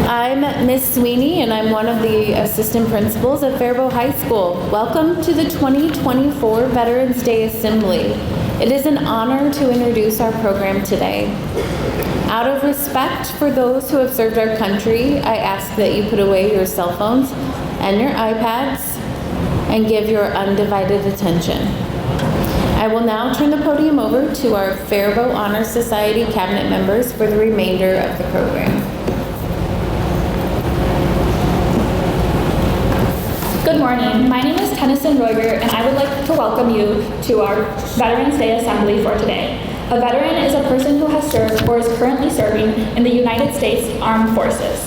I'm Miss Sweeney, and I'm one of the assistant principals at Faribault High School. Welcome to the 2024 Veterans Day Assembly. It is an honor to introduce our program today. Out of respect for those who have served our country, I ask that you put away your cell phones and your iPads and give your undivided attention. I will now turn the podium over to our Faribault Honor Society cabinet members for the remainder of the program. Good morning. My name is Tennyson Royer, and I would like to welcome you to our Veterans Day Assembly for today. A veteran is a person who has served or is currently serving in the United States Armed Forces.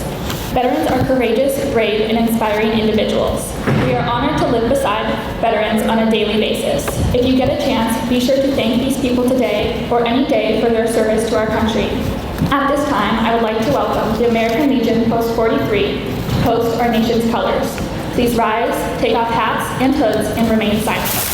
Veterans are courageous, brave, and inspiring individuals. We are honored to live beside veterans on a daily basis. If you get a chance, be sure to thank these people today or any day for their service to our country. At this time, I would like to welcome the American Legion Post 43 to post our nation's colors. Please rise, take off hats and hoods, and remain silent.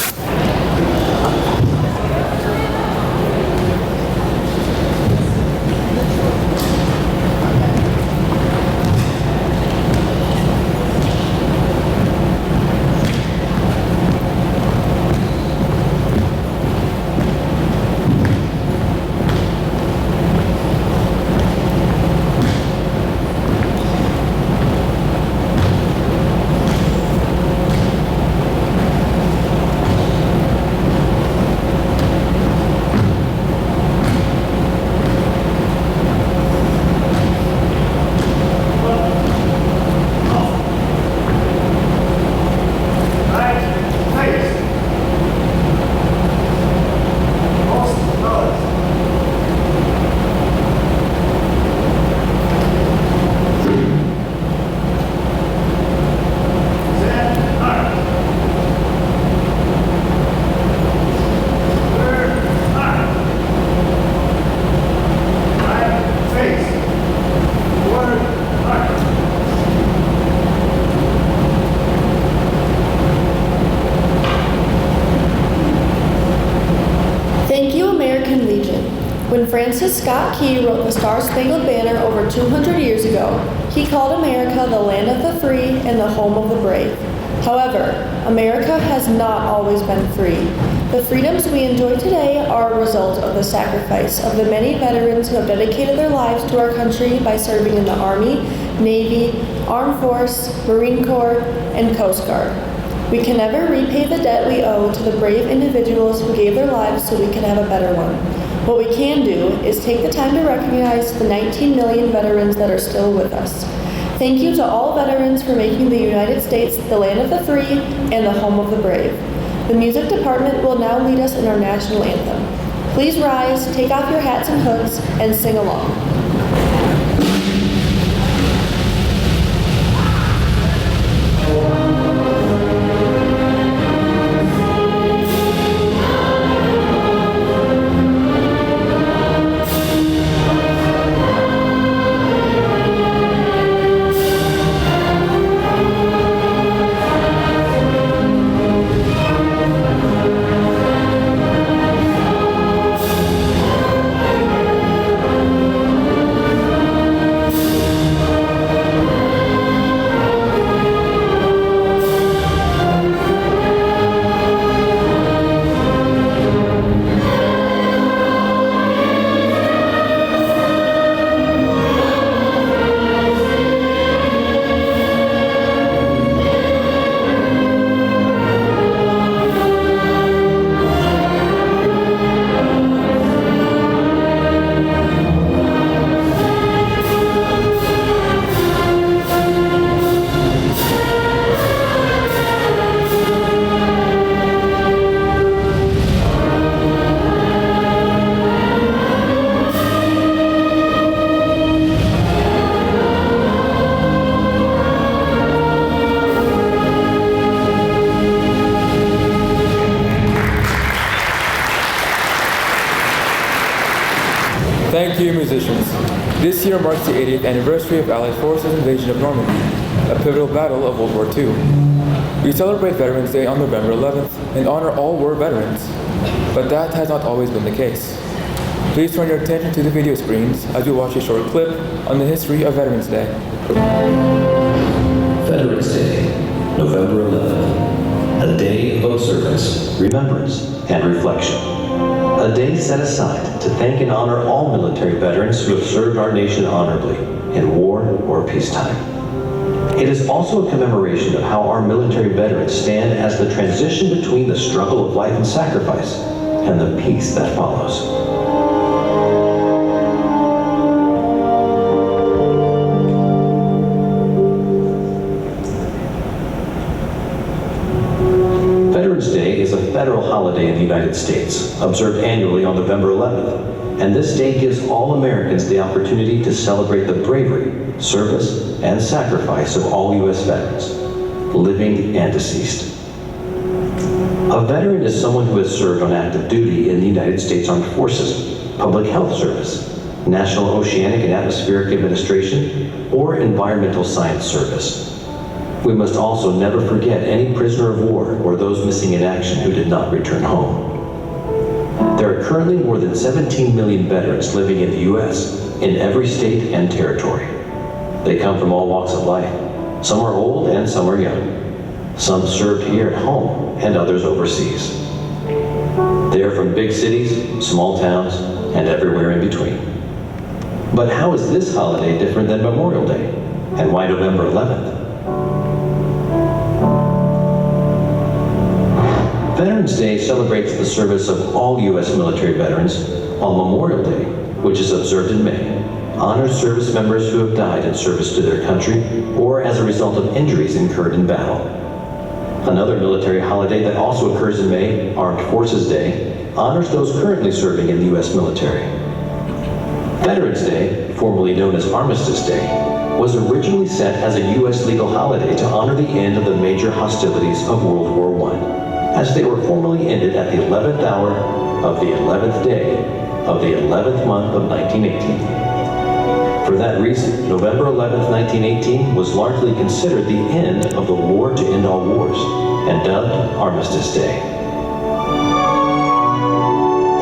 When Francis Scott Key wrote the Star-Spangled Banner over 200 years ago, he called America the land of the free and the home of the brave. However, America has not always been free. The freedoms we enjoy today are a result of the sacrifice of the many veterans who have dedicated their lives to our country by serving in the Army, Navy, Armed Force, Marine Corps, and Coast Guard. We can never repay the debt we owe to the brave individuals who gave their lives so we can have a better one. What we can do is take the time to recognize the 19 million veterans that are still with us. Thank you to all veterans for making the United States the land of the free and the home of the brave. The music department will now lead us in our national anthem. Please rise, take off your hats and hoods, and sing along. Thank you, musicians. This year marks the 80th anniversary of Allied forces' invasion of Normandy, a pivotal battle of World War II. We celebrate Veterans Day on November 11th and honor all war veterans, but that has not always been the case. Please turn your attention to the video screens as we watch a short clip on the history of Veterans Day. Veterans Day, November 11th. A day of observance, remembrance, and reflection. A day set aside to thank and honor all military veterans who have served our nation honorably in war or peacetime. It is also a commemoration of how our military veterans stand as the transition between the struggle of life and sacrifice and the peace that follows. Veterans Day is a federal holiday in the United States, observed annually on November 11th, and this day gives all Americans the opportunity to celebrate the bravery, service, and sacrifice of all U.S. veterans, living and deceased. A veteran is someone who has served on active duty in the United States Armed Forces, Public Health Service, National Oceanic and Atmospheric Administration, or Environmental Science Service. We must also never forget any prisoner of war or those missing in action who did not return home. There are currently more than 17 million veterans living in the U.S. in every state and territory. They come from all walks of life. Some are old and some are young. Some served here at home and others overseas. They are from big cities, small towns, and everywhere in between. But how is this holiday different than Memorial Day? And why November 11th? Veterans Day celebrates the service of all U.S. military veterans, while Memorial Day, which is observed in May, honors service members who have died in service to their country or as a result of injuries incurred in battle. Another military holiday that also occurs in May, Armed Forces Day, honors those currently serving in the U.S. military. Veterans Day, formerly known as Armistice Day, was originally set as a U.S. legal holiday to honor the end of the major hostilities of World War I, as they were formally ended at the 11th hour of the 11th day of the 11th month of 1918. For that reason, November 11th, 1918 was largely considered the end of the war to end all wars, and dubbed Armistice Day.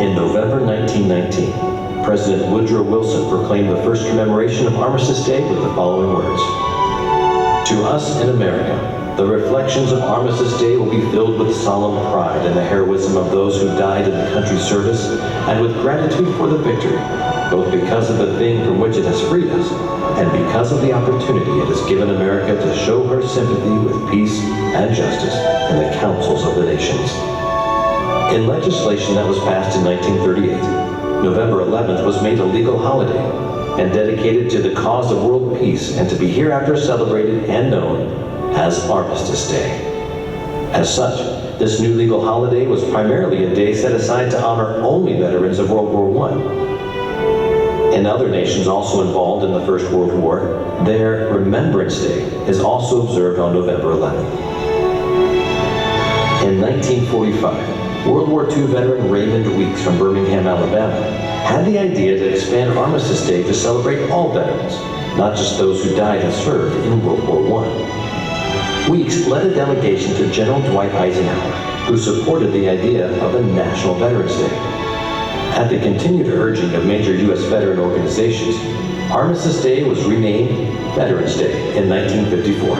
In November 1919, President Woodrow Wilson proclaimed the first commemoration of Armistice Day with the following words: "To us in America, the reflections of Armistice Day will be filled with solemn pride in the heroism of those who died in the country's service, and with gratitude for the victory, both because of the thing from which it has freed us, and because of the opportunity it has given America to show her sympathy with peace and justice in the councils of the nations." In legislation that was passed in 1938, November 11th was made a legal holiday and dedicated to the cause of world peace and to be hereafter celebrated and known as Armistice Day. As such, this new legal holiday was primarily a day set aside to honor only veterans of World War I. In other nations also involved in the First World War, their Remembrance Day is also observed on November 11th. In 1945, World War II veteran Raymond Weeks from Birmingham, Alabama, had the idea to expand Armistice Day to celebrate all veterans, not just those who died and served in World War I. Weeks led a delegation to General Dwight Eisenhower, who supported the idea of a National Veterans Day. At the continued urging of major U.S. veteran organizations, Armistice Day was renamed Veterans Day in 1954.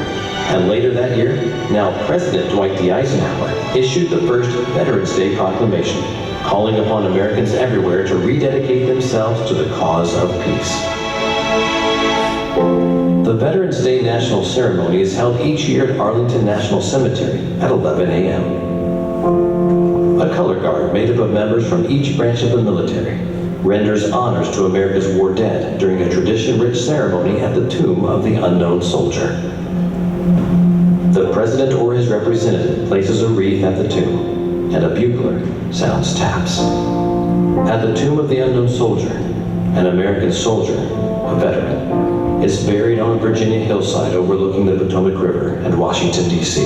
And later that year, now President Dwight D. Eisenhower issued the first Veterans Day proclamation, calling upon Americans everywhere to rededicate themselves to the cause of peace. The Veterans Day National Ceremony is held each year at Arlington National Cemetery at 11 a.m. A color guard made up of members from each branch of the military renders honors to America's war dead during a tradition-rich ceremony at the tomb of the unknown soldier. The president or his representative places a wreath at the tomb, and a bugler sounds taps. At the tomb of the unknown soldier, an American soldier, a veteran, is buried on a Virginia hillside overlooking the Potomac River and Washington, D.C.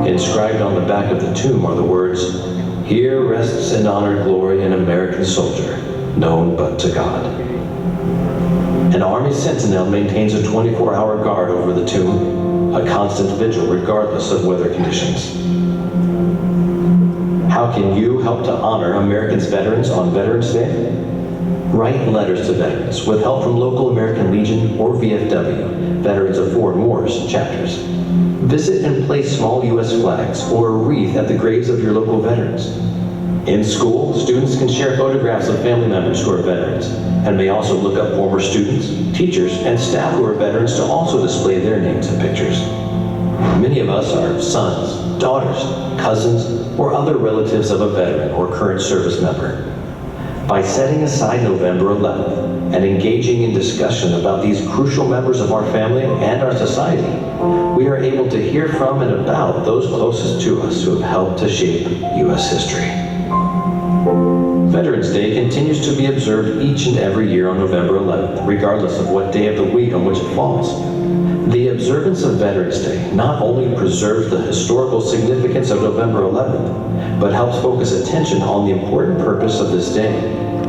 Inscribed on the back of the tomb are the words, "Here rests in honored glory an American soldier, known but to God." An Army sentinel maintains a 24-hour guard over the tomb, a constant vigil regardless of weather conditions. How can you help to honor America's veterans on Veterans Day? Write letters to veterans with help from local American Legion or VFW, Veterans of Foreign Wars chapters. Visit and place small U.S. flags or a wreath at the graves of your local veterans. In school, students can share photographs of family members who are veterans and may also look up former students, teachers, and staff who are veterans to also display their names and pictures. Many of us are sons, daughters, cousins, or other relatives of a veteran or current service member. By setting aside November 11th and engaging in discussion about these crucial members of our family and our society, we are able to hear from and about those closest to us who have helped to shape U.S. history. Veterans Day continues to be observed each and every year on November 11th, regardless of what day of the week on which it falls. The observance of Veterans Day not only preserves the historical significance of November 11th, but helps focus attention on the important purpose of this day,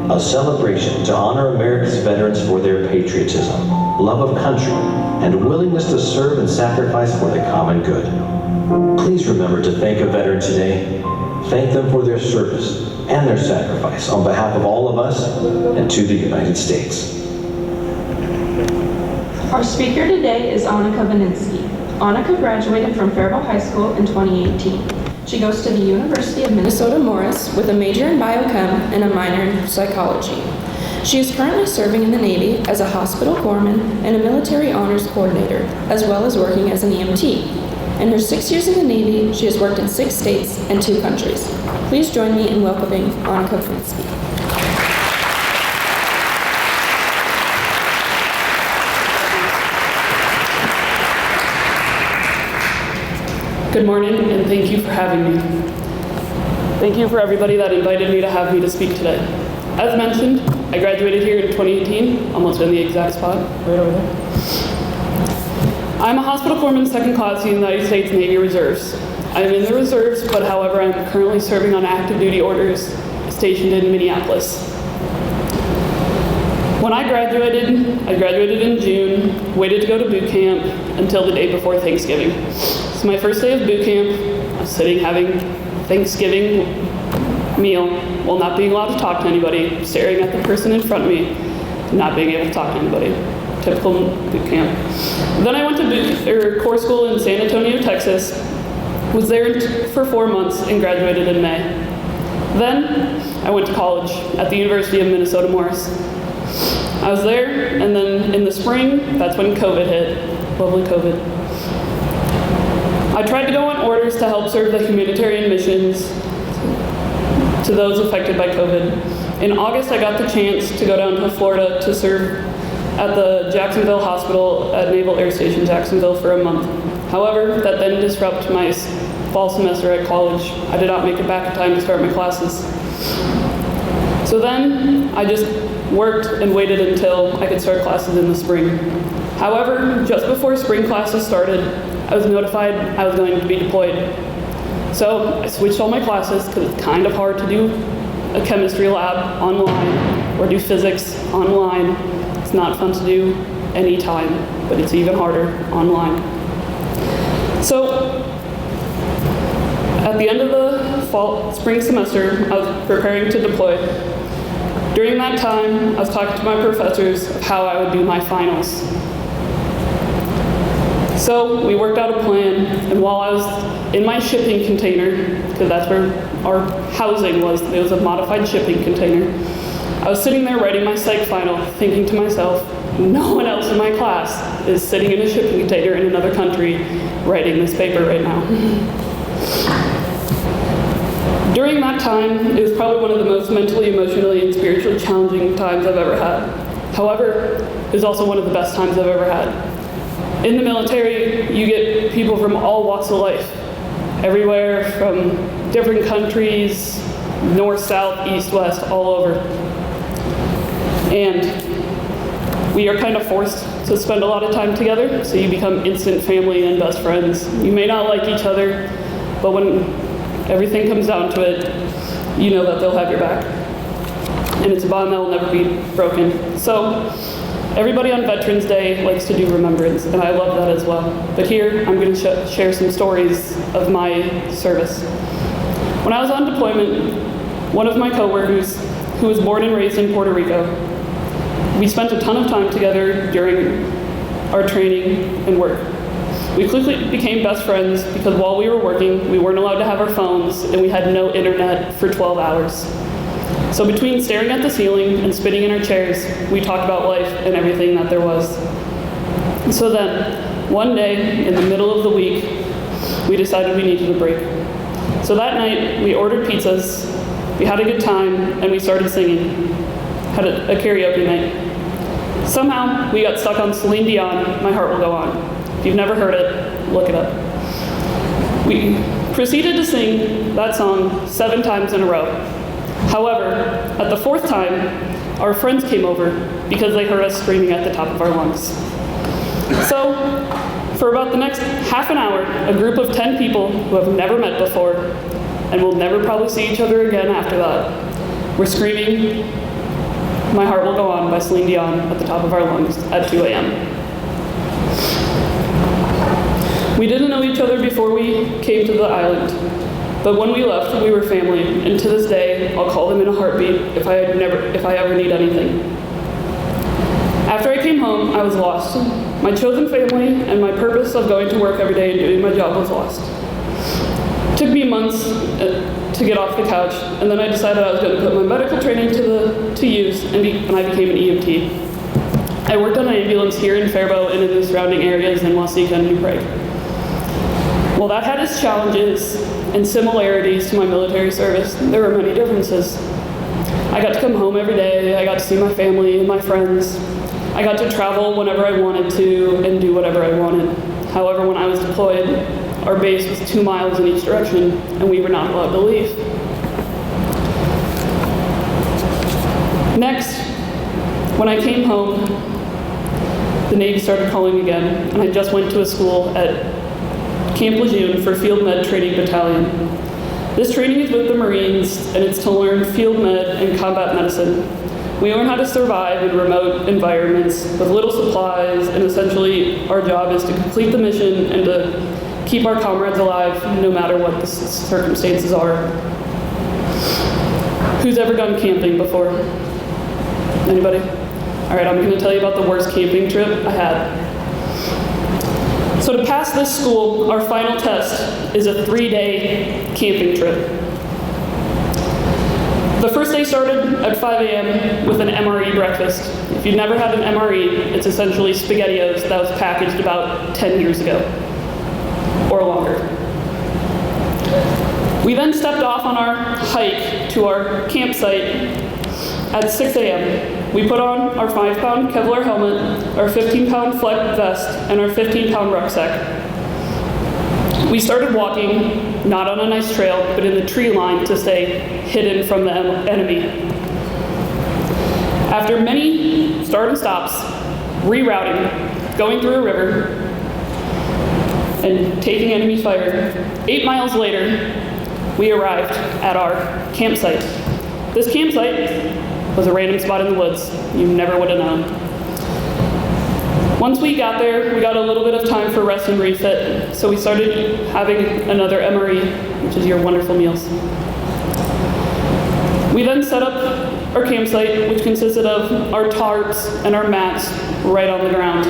a celebration to honor America's veterans for their patriotism, love of country, and willingness to serve and sacrifice for the common good. Please remember to thank a veteran today. Thank them for their service and their sacrifice on behalf of all of us and to the United States. Our speaker today is Annika Vaninsky. Annika graduated from Faribault High School in 2018. She goes to the University of Minnesota Morris with a major in biochem and a minor in psychology. She is currently serving in the Navy as a hospital corpsman and a military honors coordinator, as well as working as an EMT. In her 6 years in the Navy, she has worked in 6 states and 2 countries. Please join me in welcoming Annika Vaninsky. Good morning, and thank you for having me. Thank you for everybody that invited me to have me to speak today. As mentioned, I graduated here in 2018, almost in the exact spot, right over there. I'm a hospital corpsman second class in the United States Navy Reserves. I am in the reserves, but however, I'm currently serving on active duty orders stationed in Minneapolis. When I graduated in June, waited to go to boot camp until the day before Thanksgiving. So my first day of boot camp, I was sitting having Thanksgiving meal while not being allowed to talk to anybody, staring at the person in front of me, not being able to talk to anybody. Typical boot camp. Then I went to corps school in San Antonio, Texas, was there for 4 months and graduated in May. Then I went to college at the University of Minnesota Morris. I was there, and then in the spring, that's when COVID hit. Lovely COVID. I tried to go on orders to help serve the humanitarian missions to those affected by COVID. In August, I got the chance to go down to Florida to serve at the Jacksonville Hospital at Naval Air Station Jacksonville for a month. However, that then disrupted my fall semester at college. I did not make it back in time to start my classes. So then I just worked and waited until I could start classes in the spring. However, just before spring classes started, I was notified I was going to be deployed. So I switched all my classes because it's kind of hard to do a chemistry lab online or do physics online. It's not fun to do anytime, but it's even harder online. So at the end of the spring semester, I was preparing to deploy. During that time, I was talking to my professors of how I would do my finals. So we worked out a plan, and while I was in my shipping container, because that's where our housing was, it was a modified shipping container, I was sitting there writing my psych final, thinking to myself, no one else in my class is sitting in a shipping container in another country writing this paper right now. During that time, it was probably one of the most mentally, emotionally, and spiritually challenging times I've ever had. However, it was also one of the best times I've ever had. In the military, you get people from all walks of life, everywhere from different countries, north, south, east, west, all over. And we are kind of forced to spend a lot of time together, so you become instant family and best friends. You may not like each other, but when everything comes down to it, you know that they'll have your back. And it's a bond that will never be broken. So everybody on Veterans Day likes to do remembrance, and I love that as well. But here, I'm going to share some stories of my service. When I was on deployment, one of my coworkers, who was born and raised in Puerto Rico, we spent a ton of time together during our training and work. We quickly became best friends because while we were working, we weren't allowed to have our phones and we had no internet for 12 hours. So between staring at the ceiling and spinning in our chairs, we talked about life and everything that there was. So then, one day, in the middle of the week, we decided we needed a break. So that night, we ordered pizzas, we had a good time, and we started singing. Had a karaoke night. Somehow, we got stuck on Celine Dion, My Heart Will Go On. If you've never heard it, look it up. We proceeded to sing that song 7 times in a row. However, at the 4th time, our friends came over because they heard us screaming at the top of our lungs. So, for about the next half an hour, a group of 10 people who have never met before and will never probably see each other again after that were screaming My Heart Will Go On by Celine Dion at the top of our lungs at 2 a.m. We didn't know each other before we came to the island, but when we left, we were family, and to this day, I'll call them in a heartbeat if I ever need anything. After I came home, I was lost. My chosen family and my purpose of going to work every day and doing my job was lost. It took me months to get off the couch, and then I decided I was going to put my medical training to use, and I became an EMT. I worked on an ambulance here in Faribault and in the surrounding areas in Waseca and New Prague. While that had its challenges and similarities to my military service, there were many differences. I got to come home every day, I got to see my family and my friends. I got to travel whenever I wanted to and do whatever I wanted. However, when I was deployed, our base was 2 miles in each direction, and we were not allowed to leave. Next, when I came home, the Navy started calling again, and I just went to a school at Camp Lejeune for Field Med Training Battalion. This training is with the Marines, and it's to learn field med and combat medicine. We learn how to survive in remote environments with little supplies, and essentially our job is to complete the mission and to keep our comrades alive no matter what the circumstances are. Who's ever gone camping before? Anybody? All right, I'm going to tell you about the worst camping trip I had. So to pass this school, our final test is a 3-day camping trip. The first day started at 5 a.m. with an MRE breakfast. If you've never had an MRE, it's essentially SpaghettiOs that was packaged about 10 years ago, or longer. We then stepped off on our hike to our campsite at 6 a.m. We put on our 5-pound Kevlar helmet, our 15-pound flak vest, and our 15-pound rucksack. We started walking, not on a nice trail, but in the tree line to stay hidden from the enemy. After many start and stops, rerouting, going through a river, and taking enemy fire, 8 miles later, we arrived at our campsite. This campsite was a random spot in the woods. You never would have known. Once we got there, we got a little bit of time for rest and refit, so we started having another MRE, which is your wonderful meals. We then set up our campsite, which consisted of our tarps and our mats right on the ground.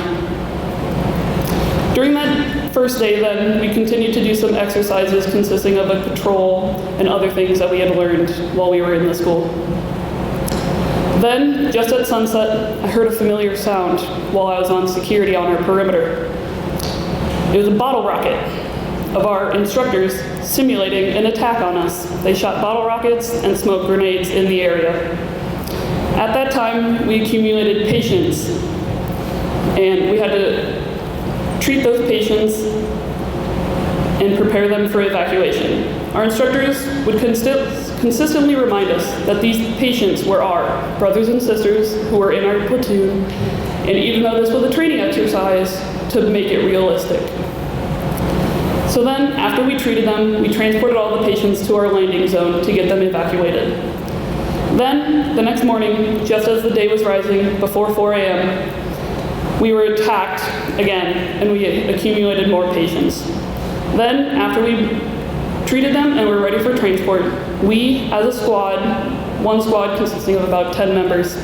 During that first day then, we continued to do some exercises consisting of a patrol and other things that we had learned while we were in the school. Then, just at sunset, I heard a familiar sound while I was on security on our perimeter. It was a bottle rocket of our instructors simulating an attack on us. They shot bottle rockets and smoke grenades in the area. At that time, we accumulated patients, and we had to treat those patients and prepare them for evacuation. Our instructors would consistently remind us that these patients were our brothers and sisters who were in our platoon, and even though this was a training exercise, to make it realistic. So then, after we treated them, we transported all the patients to our landing zone to get them evacuated. Then, the next morning, just as the day was rising, before 4 a.m., we were attacked again, and we accumulated more patients. Then, after we treated them and were ready for transport, we, as a squad, one squad consisting of about 10 members,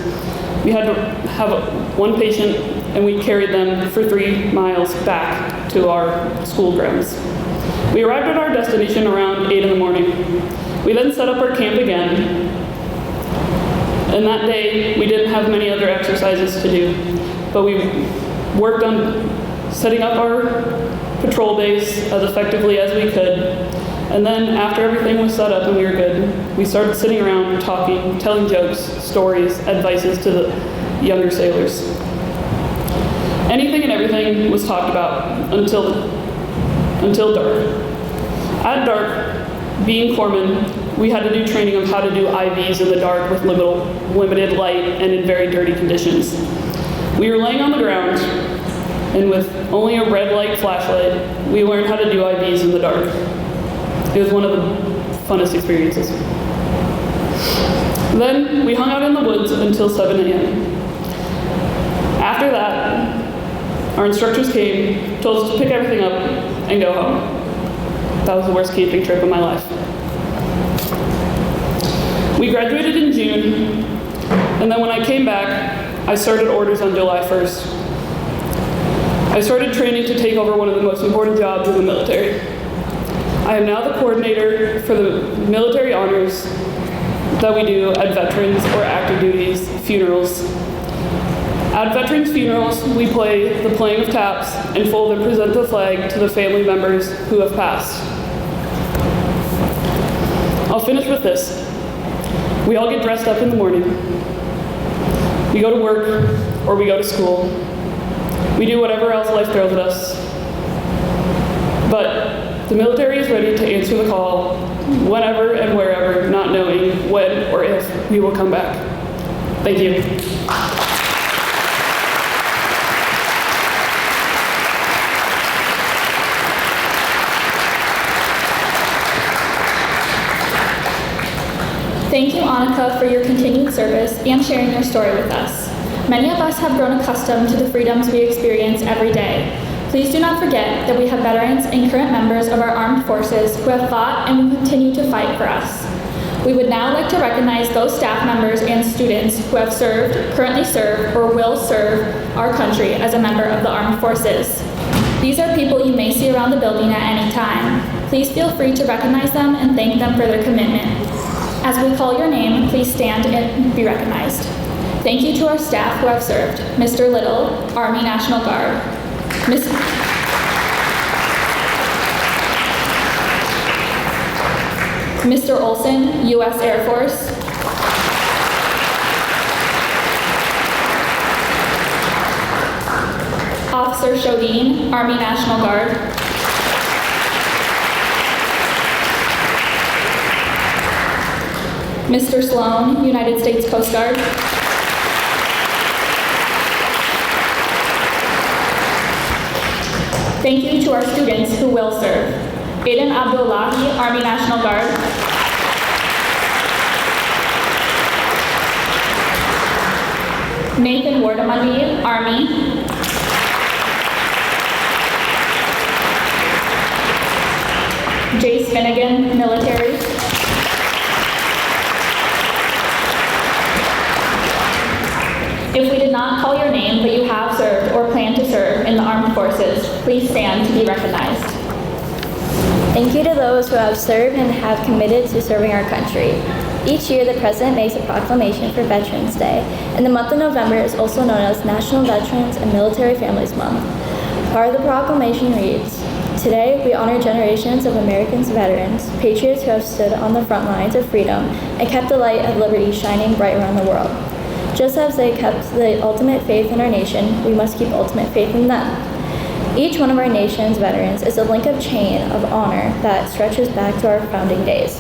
we had to have one patient and we carried them for 3 miles back to our school grounds. We arrived at our destination around 8 in the morning. We then set up our camp again, and that day we didn't have many other exercises to do, but we worked on setting up our patrol base as effectively as we could. And then after everything was set up and we were good, we started sitting around talking, telling jokes, stories, advices to the younger sailors. Anything and everything was talked about until dark. At dark, being corpsmen, we had to do training of how to do IVs in the dark with limited light and in very dirty conditions. We were laying on the ground, and with only a red light flashlight, we learned how to do IVs in the dark. It was one of the funnest experiences. Then we hung out in the woods until 7 a.m. After that, our instructors came, told us to pick everything up and go home. That was the worst camping trip of my life. We graduated in June, and then when I came back, I started orders on July 1st. I started training to take over one of the most important jobs in the military. I am now the coordinator for the military honors that we do at veterans or active duties funerals. At veterans funerals, we play the playing of taps and fold and present the flag to the family members who have passed. I'll finish with this. We all get dressed up in the morning. We go to work or we go to school. We do whatever else life throws at us. But the military is ready to answer the call whenever and wherever, not knowing when or if we will come back. Thank you. Thank you, Annika, for your continued service and sharing your story with us. Many of us have grown accustomed to the freedoms we experience every day. Please do not forget that we have veterans and current members of our armed forces who have fought and will continue to fight for us. We would now like to recognize those staff members and students who have served, currently serve, or will serve our country as a member of the armed forces. These are people you may see around the building at any time. Please feel free to recognize them and thank them for their commitment. As we call your name, please stand and be recognized. Thank you to our staff who have served. Mr. Little, Army National Guard. Mr. Olson, U.S. Air Force. Officer Shodin, Army National Guard. Mr. Sloan, United States Coast Guard. Thank you to our students who will serve. Aiden Abdullahi, Army National Guard. Nathan Wardamundi, Army. Jace Finnegan, military. If we did not call your name, but you have served or plan to serve in the armed forces, please stand to be recognized. Thank you to those who have served and have committed to serving our country. Each year, the President makes a proclamation for Veterans Day, and the month of November is also known as National Veterans and Military Families Month. Part of the proclamation reads, "Today, we honor generations of Americans veterans, patriots who have stood on the front lines of freedom and kept the light of liberty shining bright around the world. Just as they kept the ultimate faith in our nation, we must keep ultimate faith in them. Each one of our nation's veterans is a link of chain of honor that stretches back to our founding days.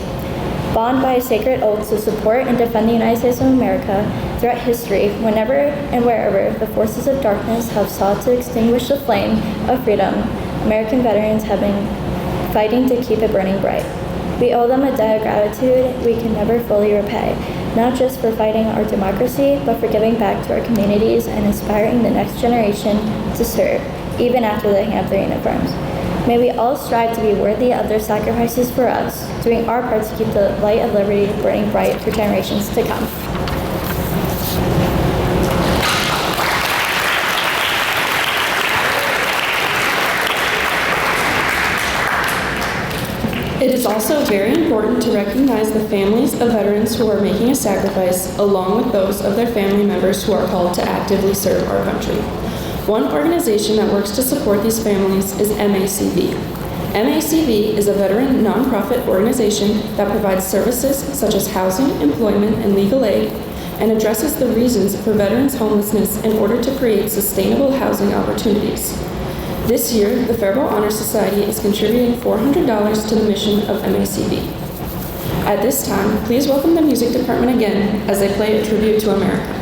Bound by a sacred oath to support and defend the United States of America throughout history, whenever and wherever the forces of darkness have sought to extinguish the flame of freedom, American veterans have been fighting to keep it burning bright. We owe them a debt of gratitude we can never fully repay, not just for fighting our democracy, but for giving back to our communities and inspiring the next generation to serve, even after they hang up their uniforms. May we all strive to be worthy of their sacrifices for us, doing our part to keep the light of liberty burning bright for generations to come. It is also very important to recognize the families of veterans who are making a sacrifice, along with those of their family members who are called to actively serve our country. One organization that works to support these families is MACV. MACV is a veteran nonprofit organization that provides services such as housing, employment, and legal aid, and addresses the reasons for veterans' homelessness in order to create sustainable housing opportunities. This year, the Faribault Honor Society is contributing $400 to the mission of MACV. At this time, please welcome the music department again as they play a tribute to America.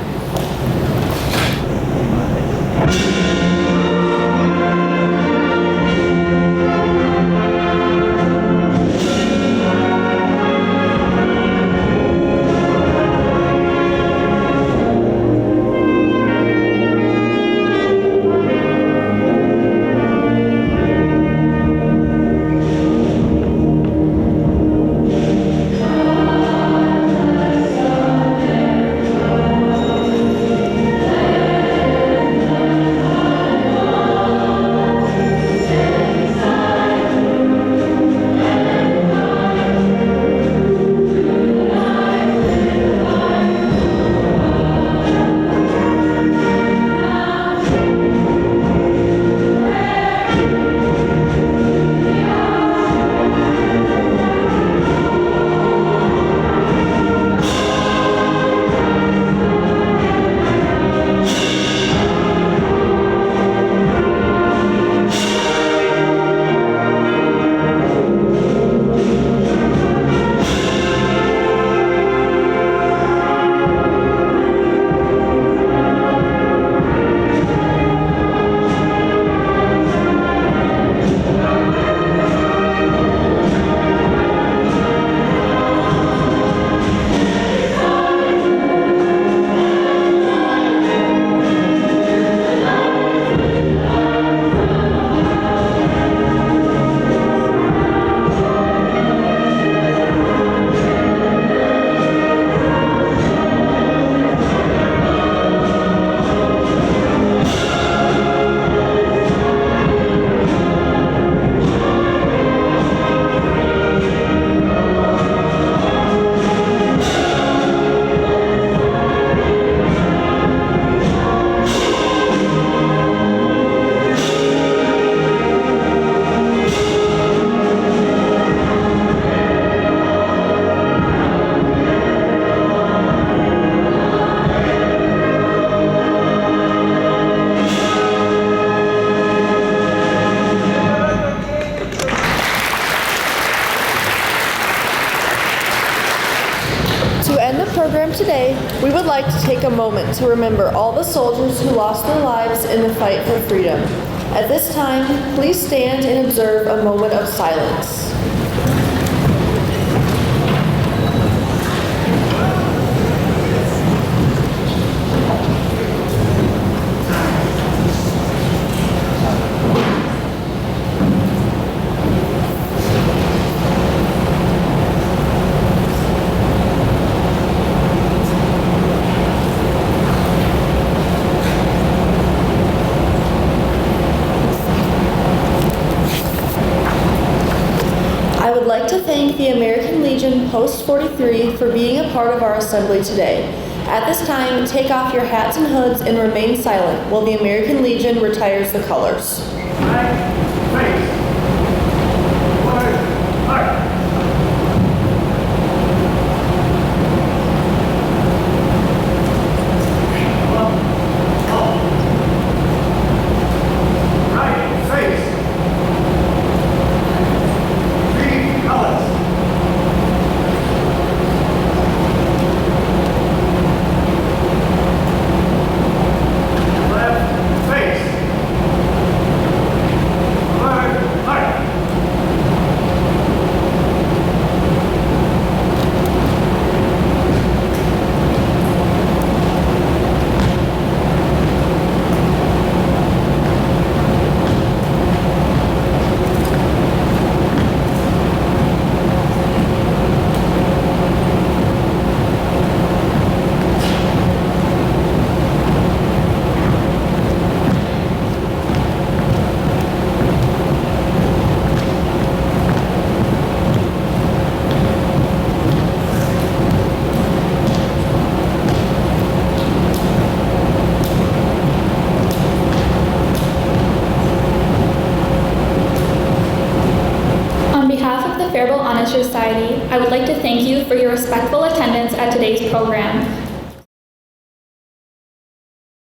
Today, we would like to take a moment to remember all the soldiers who lost their lives in the fight for freedom. At this time, please stand and observe a moment of silence. I would like to thank the American Legion Post 43 for being a part of our assembly today. At this time, take off your hats and hoods and remain silent while the American Legion retires the colors. Honor Society, I would like to thank you for your respectful attendance at today's program.